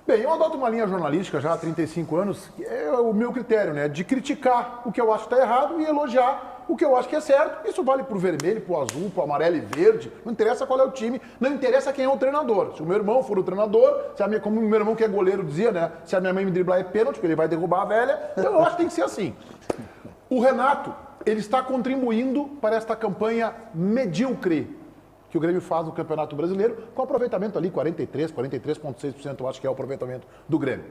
Bem, eu adoto uma linha jornalística já há 35 anos, que é o meu critério, né? De criticar o que eu acho que está errado e elogiar o que eu acho que é certo. Isso vale pro vermelho, pro azul, pro amarelo e verde. Não interessa qual é o time, não interessa quem é o treinador. Se o meu irmão for o treinador, como o meu irmão que é goleiro dizia, né? Se a minha mãe me driblar é pênalti, porque ele vai derrubar a velha. Então eu acho que tem que ser assim. O Renato, ele está contribuindo para esta campanha medíocre que o Grêmio faz no Campeonato Brasileiro, com aproveitamento ali, 43,6%, eu acho que é o aproveitamento do Grêmio.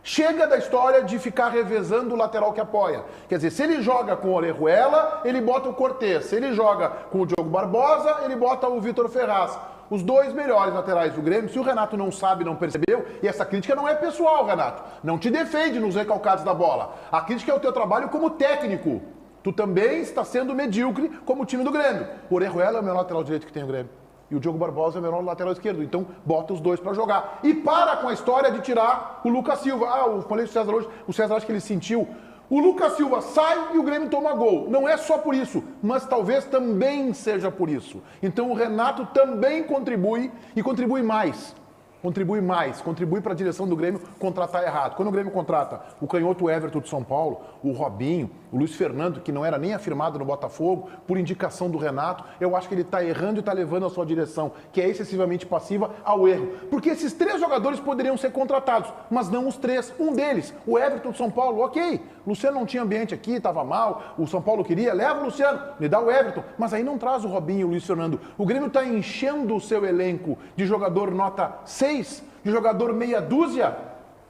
Chega da história de ficar revezando o lateral que apoia. Quer dizer, se ele joga com o Orejuela, ele bota o Cortez. Se ele joga com o Diogo Barbosa, ele bota o Vitor Ferraz. Os dois melhores laterais do Grêmio. Se o Renato não sabe, não percebeu, e essa crítica não é pessoal, Renato. Não te defende nos recalcados da bola. A crítica é o teu trabalho como técnico. Tu também está sendo medíocre como o time do Grêmio. O Orejuela é o melhor lateral direito que tem o Grêmio. E o Diogo Barbosa é o melhor lateral esquerdo. Então, bota os dois para jogar. E para com a história de tirar o Lucas Silva. Eu falei do César hoje. O César acho que ele sentiu. O Lucas Silva sai e o Grêmio toma gol. Não é só por isso, mas talvez também seja por isso. Então, o Renato também contribui e contribui mais. Contribui para a direção do Grêmio contratar errado. Quando o Grêmio contrata o canhoto Everton de São Paulo, o Robinho, o Luiz Fernando, que não era nem afirmado no Botafogo, por indicação do Renato, eu acho que ele está errando e está levando a sua direção, que é excessivamente passiva, ao erro. Porque esses três jogadores poderiam ser contratados, mas não os três. Um deles, o Everton de São Paulo, ok. Luciano não tinha ambiente aqui, estava mal, o São Paulo queria, leva o Luciano, me dá o Everton, mas aí não traz o Robinho e o Luiz Fernando. O Grêmio está enchendo o seu elenco de jogador nota 6, de jogador meia dúzia,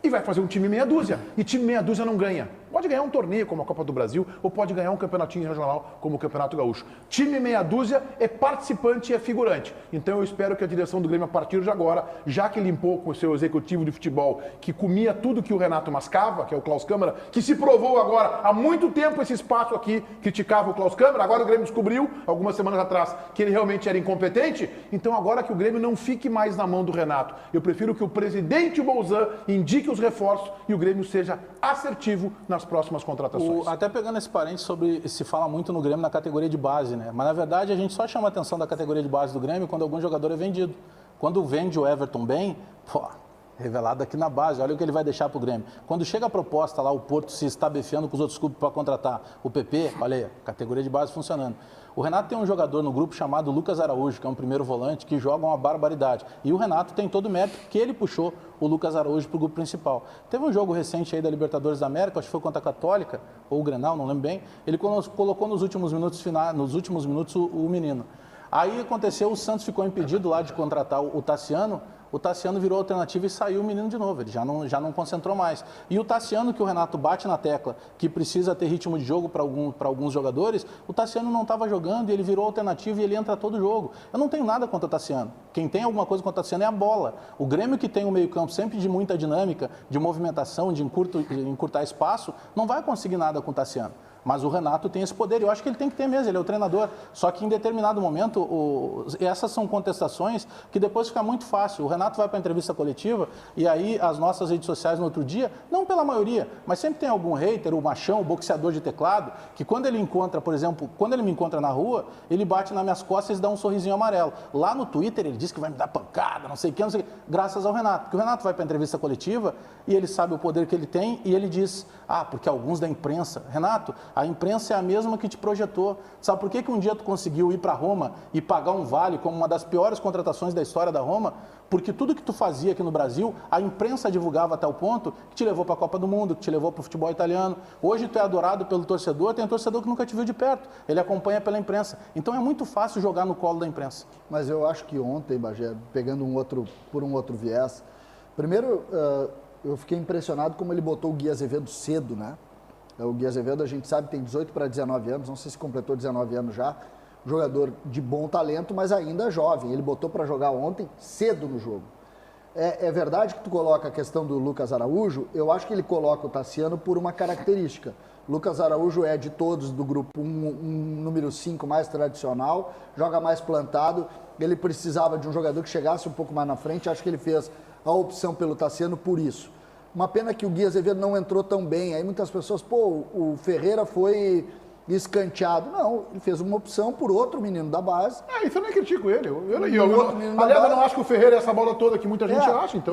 e vai fazer um time meia dúzia. E time meia dúzia não ganha. Pode ganhar um torneio como a Copa do Brasil, ou pode ganhar um campeonatinho regional como o Campeonato Gaúcho. Time meia dúzia é participante e é figurante. Então eu espero que a direção do Grêmio, a partir de agora, já que limpou com o seu executivo de futebol, que comia tudo que o Renato mascava, que é o Klaus Câmara, que se provou agora, há muito tempo esse espaço aqui criticava o Klaus Câmara, agora o Grêmio descobriu, algumas semanas atrás, que ele realmente era incompetente. Então agora que o Grêmio não fique mais na mão do Renato, eu prefiro que o presidente Bolzan indique os reforços e o Grêmio seja assertivo nas próximas contratações. Até pegando esse parênteses sobre, se fala muito no Grêmio na categoria de base, né? Mas na verdade a gente só chama a atenção da categoria de base do Grêmio quando algum jogador é vendido. Quando vende o Everton bem, revelado aqui na base, olha o que ele vai deixar para o Grêmio. Quando chega a proposta lá, o Porto se estabefiando com os outros clubes para contratar o PP, olha aí, categoria de base funcionando. O Renato tem um jogador no grupo chamado Lucas Araújo, que é um primeiro volante, que joga uma barbaridade. E o Renato tem todo o mérito que ele puxou o Lucas Araújo para o grupo principal. Teve um jogo recente aí da Libertadores da América, acho que foi contra a Católica, ou o Grenal, não lembro bem. Ele colocou nos últimos minutos o menino. Aí aconteceu, o Santos ficou impedido lá de contratar o Tassiano. O Tassiano virou alternativa e saiu o menino de novo, ele já não concentrou mais. E o Tassiano, que o Renato bate na tecla, que precisa ter ritmo de jogo para alguns jogadores, o Tassiano não estava jogando e ele virou alternativa e ele entra todo jogo. Eu não tenho nada contra o Tassiano. Quem tem alguma coisa contra o Tassiano é a bola. O Grêmio, que tem um meio-campo sempre de muita dinâmica, de movimentação, de encurtar espaço, não vai conseguir nada com o Tassiano. Mas o Renato tem esse poder, eu acho que ele tem que ter mesmo, ele é o treinador. Só que em determinado momento, essas são contestações que depois fica muito fácil. O Renato vai para a entrevista coletiva e aí as nossas redes sociais no outro dia, não pela maioria, mas sempre tem algum hater, o machão, o boxeador de teclado, que quando ele encontra, por exemplo, quando ele me encontra na rua, ele bate nas minhas costas e dá um sorrisinho amarelo. Lá no Twitter ele diz que vai me dar pancada, não sei o que, graças ao Renato. Porque o Renato vai para a entrevista coletiva e ele sabe o poder que ele tem e ele diz, porque alguns da imprensa, Renato, a imprensa é a mesma que te projetou. Sabe por que um dia tu conseguiu ir para Roma e pagar um vale como uma das piores contratações da história da Roma? Porque tudo que tu fazia aqui no Brasil, a imprensa divulgava até o ponto que te levou para a Copa do Mundo, que te levou para o futebol italiano. Hoje tu é adorado pelo torcedor, tem um torcedor que nunca te viu de perto. Ele acompanha pela imprensa. Então é muito fácil jogar no colo da imprensa. Mas eu acho que ontem, Bagé, pegando por um outro viés, primeiro eu fiquei impressionado como ele botou o Gui Azevedo cedo, né? O Gui Azevedo, a gente sabe, tem 18 para 19 anos, não sei se completou 19 anos já, jogador de bom talento, mas ainda jovem. Ele botou para jogar ontem, cedo no jogo. É verdade que tu coloca a questão do Lucas Araújo, eu acho que ele coloca o Tassiano por uma característica. Lucas Araújo é de todos do grupo um número 5 mais tradicional, joga mais plantado, ele precisava de um jogador que chegasse um pouco mais na frente, acho que ele fez a opção pelo Tassiano por isso. Uma pena que o Gui Azevedo não entrou tão bem. Aí muitas pessoas, o Ferreira foi escanteado. Não, ele fez uma opção por outro menino da base. Isso eu nem critico ele. Aliás, eu não acho que o Ferreira é essa bola toda que muita gente acha, então.